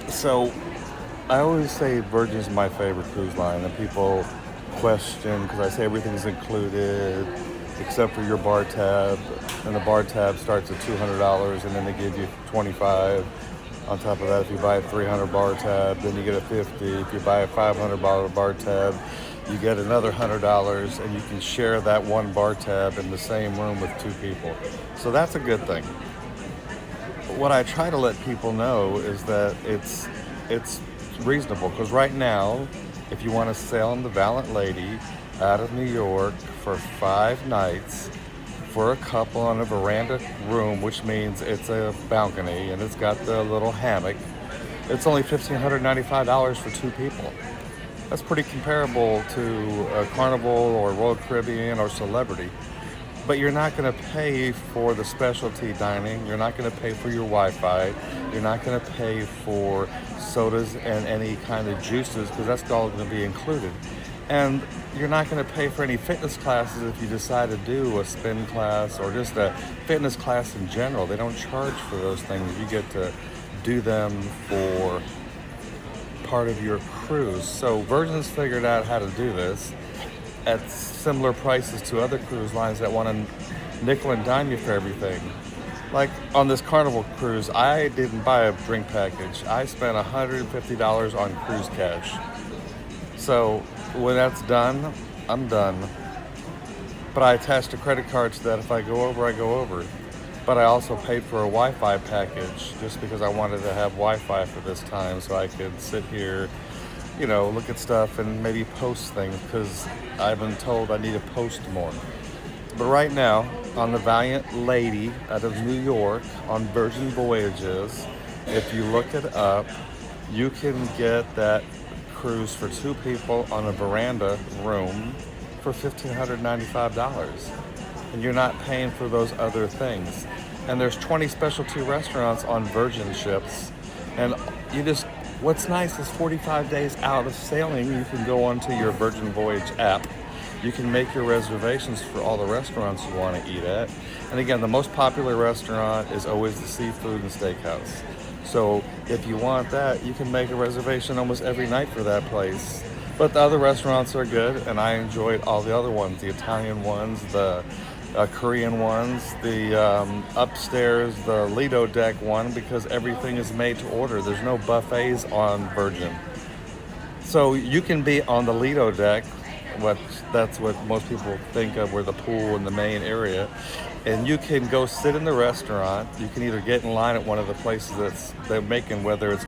So I always say Virgin's my favorite cruise line, and people question because I say everything's included except for your bar tab, and the bar tab starts at $200, and then they give you 25. On top of that, if you buy a 300 bar tab, then you get a 50. If you buy a 500 bar tab, you get another $100, and you can share that one bar tab in the same room with two people. So that's a good thing. What I try to let people know is that it's reasonable because right now, if you want to sail on the Valiant Lady out of New York for 5 nights for a couple on a veranda room, which means it's a balcony and it's got the little hammock, it's only $1,595 for two people. That's pretty comparable to a Carnival or Royal Caribbean or Celebrity. But you're not going to pay for the specialty dining. You're not going to pay for your Wi-Fi. You're not going to pay for sodas and any kind of juices because that's all going to be included. And you're not going to pay for any fitness classes if you decide to do a spin class or just a fitness class in general. They don't charge for those things. You get to do them for part of your cruise. So Virgin's figured out how to do this at similar prices to other cruise lines that want to nickel and dime you for everything. Like on this Carnival cruise, I didn't buy a drink package. I spent $150 on cruise cash. So when that's done, I'm done. But I attached a credit card to that. If I go over, I go over. But I also paid for a Wi-Fi package just because I wanted to have Wi-Fi for this time so I could sit here, look at stuff and maybe post things because I've been told I need to post more. But right now, on the Valiant Lady out of New York on Virgin Voyages, if you look it up, you can get that cruise for two people on a veranda room for $1,595. And you're not paying for those other things. And there's 20 specialty restaurants on Virgin ships. And what's nice is 45 days out of sailing, you can go onto your Virgin Voyage app. You can make your reservations for all the restaurants you want to eat at. And again, the most popular restaurant is always the Seafood and Steakhouse. So if you want that, you can make a reservation almost every night for that place. But the other restaurants are good, and I enjoyed all the other ones, the Italian ones, the Korean ones, the upstairs, the Lido deck one, because everything is made to order. There's no buffets on Virgin. So you can be on the Lido deck, that's what most people think of, where the pool in the main area, and you can go sit in the restaurant. You can either get in line at one of the places they're making, whether it's